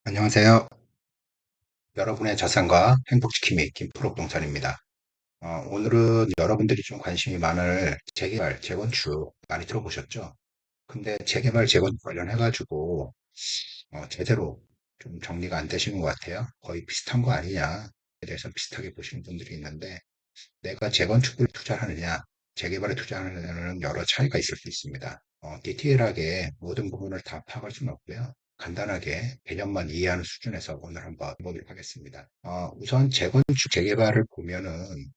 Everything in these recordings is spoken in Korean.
안녕하세요. 여러분의 자산과 행복지킴이 김프로부동산입니다. 오늘은 여러분들이 좀 관심이 많을 재개발, 재건축 많이 들어보셨죠? 근데 재개발, 재건축 관련해가지고 제대로 좀 정리가 안 되시는 것 같아요. 거의 비슷한 거 아니냐에 대해서 비슷하게 보시는 분들이 있는데 내가 재건축에 투자하느냐, 재개발에 투자하느냐는 여러 차이가 있을 수 있습니다. 디테일하게 모든 부분을 다 파악할 수는 없고요. 간단하게 개념만 이해하는 수준에서 오늘 한번 해보도록 하겠습니다. 우선 재건축, 재개발을 보면은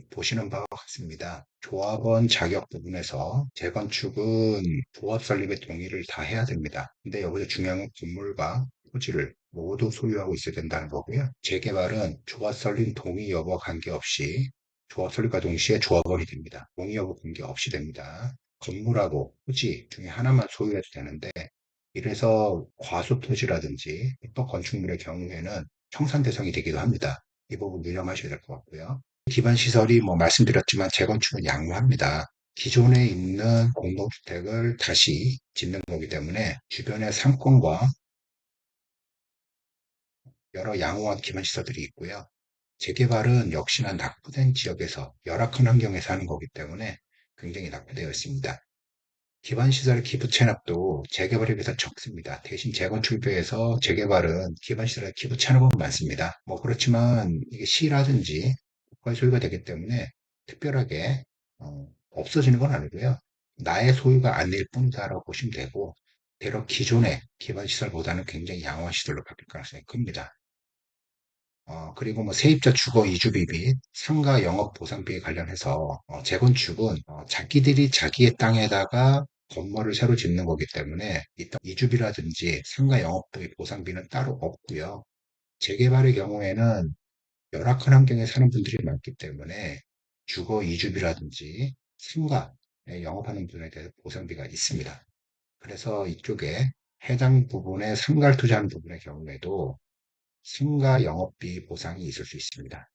보시는 바와 같습니다. 조합원 자격 부분에서 재건축은 조합 설립의 동의를 다 해야 됩니다. 근데 여기서 중요한 건 건물과 토지를 모두 소유하고 있어야 된다는 거고요. 재개발은 조합 설립 동의 여부와 관계없이 조합 설립과 동시에 조합원이 됩니다. 동의 여부 관계없이 됩니다. 건물하고 토지 중에 하나만 소유해도 되는데 이래서 과소 토지라든지 입법 건축물의 경우에는 청산 대상이 되기도 합니다. 이 부분 유념하셔야 될 것 같고요. 기반 시설이 뭐 말씀드렸지만 재건축은 양호합니다. 기존에 있는 공동주택을 다시 짓는 거기 때문에 주변의 상권과 여러 양호한 기반 시설들이 있고요. 재개발은 역시나 낙후된 지역에서 열악한 환경에서 하는 거기 때문에 굉장히 낙후되어 있습니다. 기반 시설 기부 체납도 재개발에 비해서 적습니다. 대신 재건축에 비해서 재개발은 기반 시설의 기부 체납은 많습니다. 뭐 그렇지만 이게 시라든지 국가의 소유가 되기 때문에 특별하게 없어지는 건 아니고요. 나의 소유가 아닐 뿐이다라고 보시면 되고 대략 기존의 기반 시설보다는 굉장히 양호한 시설로 바뀔 가능성이 큽니다. 그리고 뭐 세입자 주거 이주비 및 상가 영업 보상비에 관련해서 재건축은 자기들이 자기의 땅에다가 건물을 새로 짓는 거기 때문에 이땅 이주비라든지 상가 영업비 보상비는 따로 없고요. 재개발의 경우에는 열악한 환경에 사는 분들이 많기 때문에 주거 이주비라든지 상가에 영업하는 분에 대해서 보상비가 있습니다. 그래서 이쪽에 해당 부분에 상가를 투자하는 부분의 경우에도 상가 영업비 보상이 있을 수 있습니다.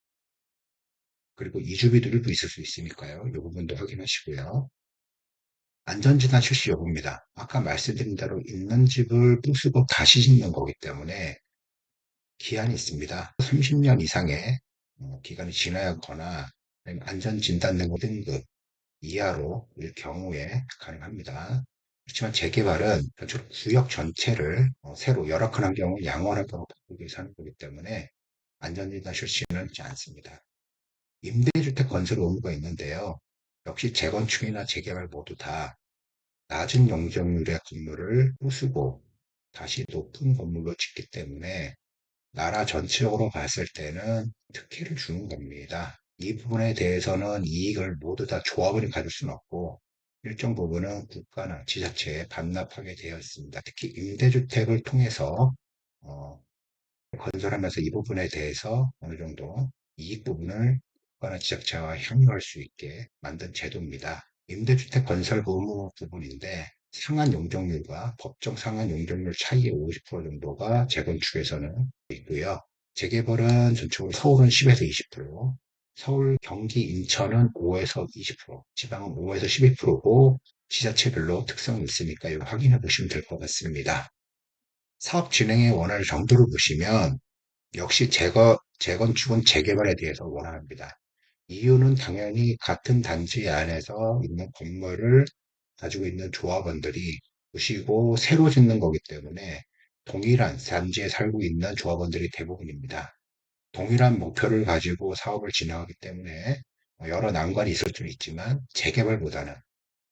그리고 이주비들도 있을 수 있으니까요. 이 부분도 확인하시고요. 안전진단 실시 여부입니다. 아까 말씀드린 대로 있는 집을 부수고 다시 짓는 거기 때문에 기한이 있습니다. 30년 이상의 기간이 지나거나 안전진단 등급 이하로 일 경우에 가능합니다. 그렇지만 재개발은 전체로 구역 전체를 새로 열악한 환경을 양호한 환경으로 바꾸기 위해서 하는 거기 때문에 안전진단 실시는 하지 않습니다. 임대주택 건설 의무가 있는데요. 역시 재건축이나 재개발 모두 다 낮은 용적률의 건물을 부수고 다시 높은 건물로 짓기 때문에 나라 전체적으로 봤을 때는 특혜를 주는 겁니다. 이 부분에 대해서는 이익을 모두 다 조합원이 가질 수는 없고 일정 부분은 국가나 지자체에 반납하게 되어 있습니다. 특히 임대주택을 통해서 어, 건설하면서 이 부분에 대해서 어느 정도 이익 부분을 국가나 지자체와 향유할 수 있게 만든 제도입니다. 임대주택 건설 의무 부분인데 상한 용적률과 법정 상한 용적률 차이의 50% 정도가 재건축에서는 있고요. 재개발은 전체적으로 서울은 10에서 20%, 서울, 경기, 인천은 5에서 20%, 지방은 5에서 12%고 지자체별로 특성이 있으니까 이거 확인해 보시면 될 것 같습니다. 사업 진행에 원하는 정도를 보시면 역시 재건축은 재개발에 대해서 원합니다. 이유는 당연히 같은 단지 안에서 있는 건물을 가지고 있는 조합원들이 부시고 새로 짓는 거기 때문에 동일한 단지에 살고 있는 조합원들이 대부분입니다. 동일한 목표를 가지고 사업을 진행하기 때문에 여러 난관이 있을 수는 있지만 재개발보다는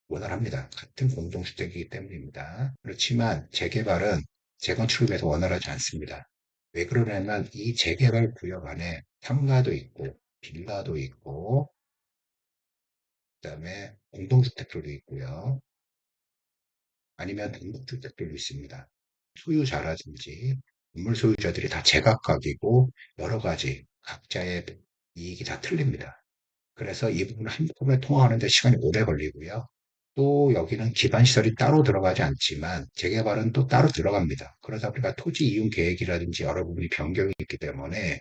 원활합니다. 같은 공동주택이기 때문입니다. 그렇지만 재개발은 재건축에 비해서 원활하지 않습니다. 왜 그러냐면 이 재개발 구역 안에 상가도 있고 빌라도 있고 그다음에 공동주택들도 있고요. 아니면 단독주택들도 있습니다. 소유자라든지 건물 소유자들이 다 제각각이고 여러 가지 각자의 이익이 다 틀립니다. 그래서 이 부분을 한꺼번에 통화하는 데 시간이 오래 걸리고요. 또 여기는 기반 시설이 따로 들어가지 않지만 재개발은 또 따로 들어갑니다. 그러다 보니까 토지 이용 계획이라든지 여러 부분이 변경이 있기 때문에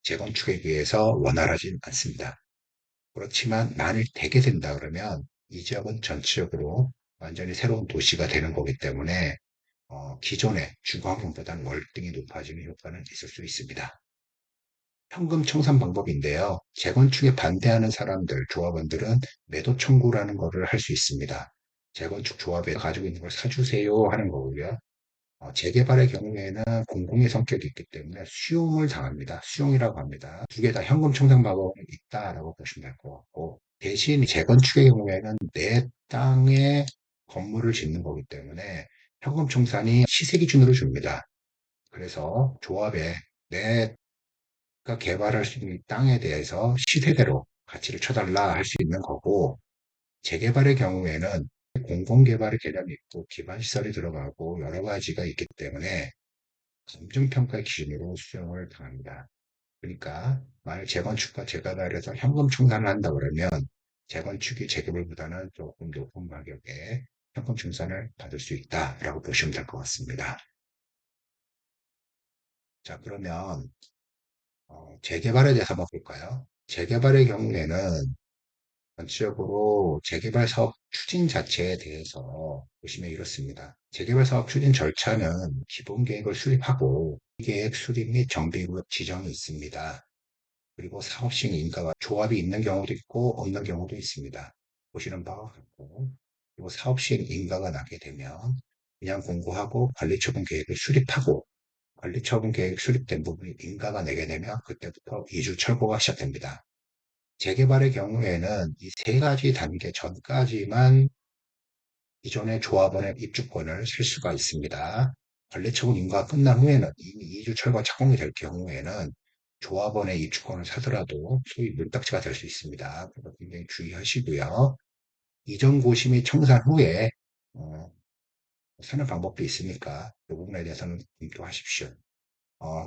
재건축에 비해서 원활하진 않습니다. 그렇지만 만일 되게 된다 그러면 이 지역은 전체적으로 완전히 새로운 도시가 되는 거기 때문에 기존의 주거 환경보다는 월등히 높아지는 효과는 있을 수 있습니다. 현금 청산 방법인데요. 재건축에 반대하는 사람들, 조합원들은 매도 청구라는 거를 할 수 있습니다. 재건축 조합에 가지고 있는 걸 사주세요 하는 거고요. 재개발의 경우에는 공공의 성격이 있기 때문에 수용을 당합니다. 수용이라고 합니다. 두 개 다 현금 청산 방법은 있다라고 보시면 될 것 같고, 대신 재건축의 경우에는 내 땅에 건물을 짓는 거기 때문에 현금 청산이 시세 기준으로 줍니다. 그래서 조합에 내가 개발할 수 있는 땅에 대해서 시세대로 가치를 쳐달라 할 수 있는 거고, 재개발의 경우에는 공공개발의 개념이 있고 기반시설이 들어가고 여러 가지가 있기 때문에 감정평가의 기준으로 수정을 당합니다. 그러니까 만약 재건축과 재개발에서 현금 청산을 한다 그러면 재건축이 재개발보다는 조금 높은 가격에 현금 청산을 받을 수 있다라고 보시면 될 것 같습니다. 자, 그러면 재개발에 대해서 한번 볼까요? 재개발의 경우에는 전체적으로 재개발 사업 추진 자체에 대해서 보시면 이렇습니다. 재개발 사업 추진 절차는 기본 계획을 수립하고 계획 수립 및 정비구역 지정이 있습니다. 그리고 사업 시행 인가가 조합이 있는 경우도 있고 없는 경우도 있습니다. 보시는 바와 같고, 그리고 사업 시행 인가가 나게 되면 그냥 공고하고 관리처분 계획을 수립하고 관리처분 계획 수립된 부분이 인가가 내게 되면 그때부터 이주 철거가 시작됩니다. 재개발의 경우에는 이 세 가지 단계 전까지만 기존의 조합원의 입주권을 살 수가 있습니다. 관리처분 인가가 끝난 후에는 이미 이주 철거 착공이 될 경우에는 조합원의 입주권을 사더라도 소위 물딱지가 될 수 있습니다. 그래서 굉장히 주의하시고요. 이전 고시 및 청산 후에 어, 사는 방법도 있으니까 이 부분에 대해서는 검토하십시오.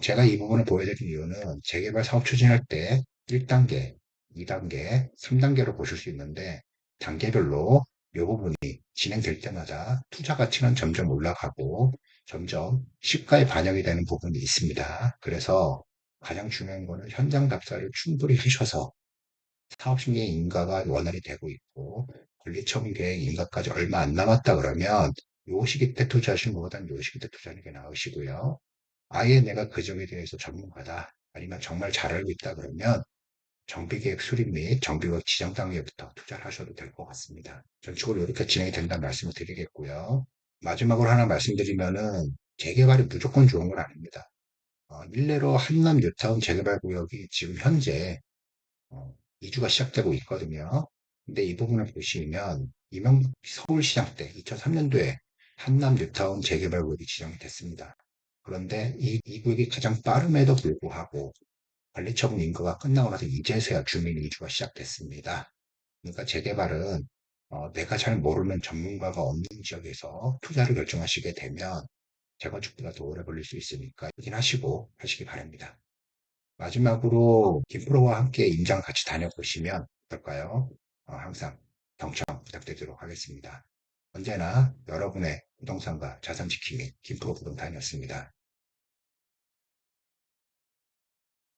제가 이 부분을 보여드린 이유는 재개발 사업 추진할 때 1단계, 2단계, 3단계로 보실 수 있는데 단계별로 이 부분이 진행될 때마다 투자 가치는 점점 올라가고 점점 시가에 반영이 되는 부분이 있습니다. 그래서 가장 중요한 거는 현장 답사를 충분히 하셔서 사업신계 인가가 원활히 되고 있고 권리처분 계획 인가까지 얼마 안 남았다 그러면 요 시기 때 투자하시는 것보다는 요 시기 때 투자하는 게 나으시고요. 아예 내가 그 점에 대해서 전문가다 아니면 정말 잘 알고 있다 그러면 정비계획 수립 및 정비계획 지정 단계부터 투자를 하셔도 될 것 같습니다. 전축으로 이렇게 진행이 된다는 말씀을 드리겠고요. 마지막으로 하나 말씀드리면은 재개발이 무조건 좋은 건 아닙니다. 일례로 한남 뉴타운 재개발 구역이 지금 현재 이주가 시작되고 있거든요. 근데 이 부분을 보시면 이명박 서울시장 때 2003년도에 한남 뉴타운 재개발 구역이 지정이 됐습니다. 그런데 이 구역이 가장 빠름에도 불구하고 관리처분 인가가 끝나고 나서 이제서야 주민 이주가 시작됐습니다. 그러니까 재개발은 내가 잘 모르는 전문가가 없는 지역에서 투자를 결정하시게 되면 재건축보다 더 오래 걸릴 수 있으니까 확인하시고 하시기 바랍니다. 마지막으로 김프로와 함께 임장 같이 다녀보시면 어떨까요? 항상 경청 부탁드리도록 하겠습니다. 언제나 여러분의 부동산과 자산 지킴이 김프로 부동산이었습니다.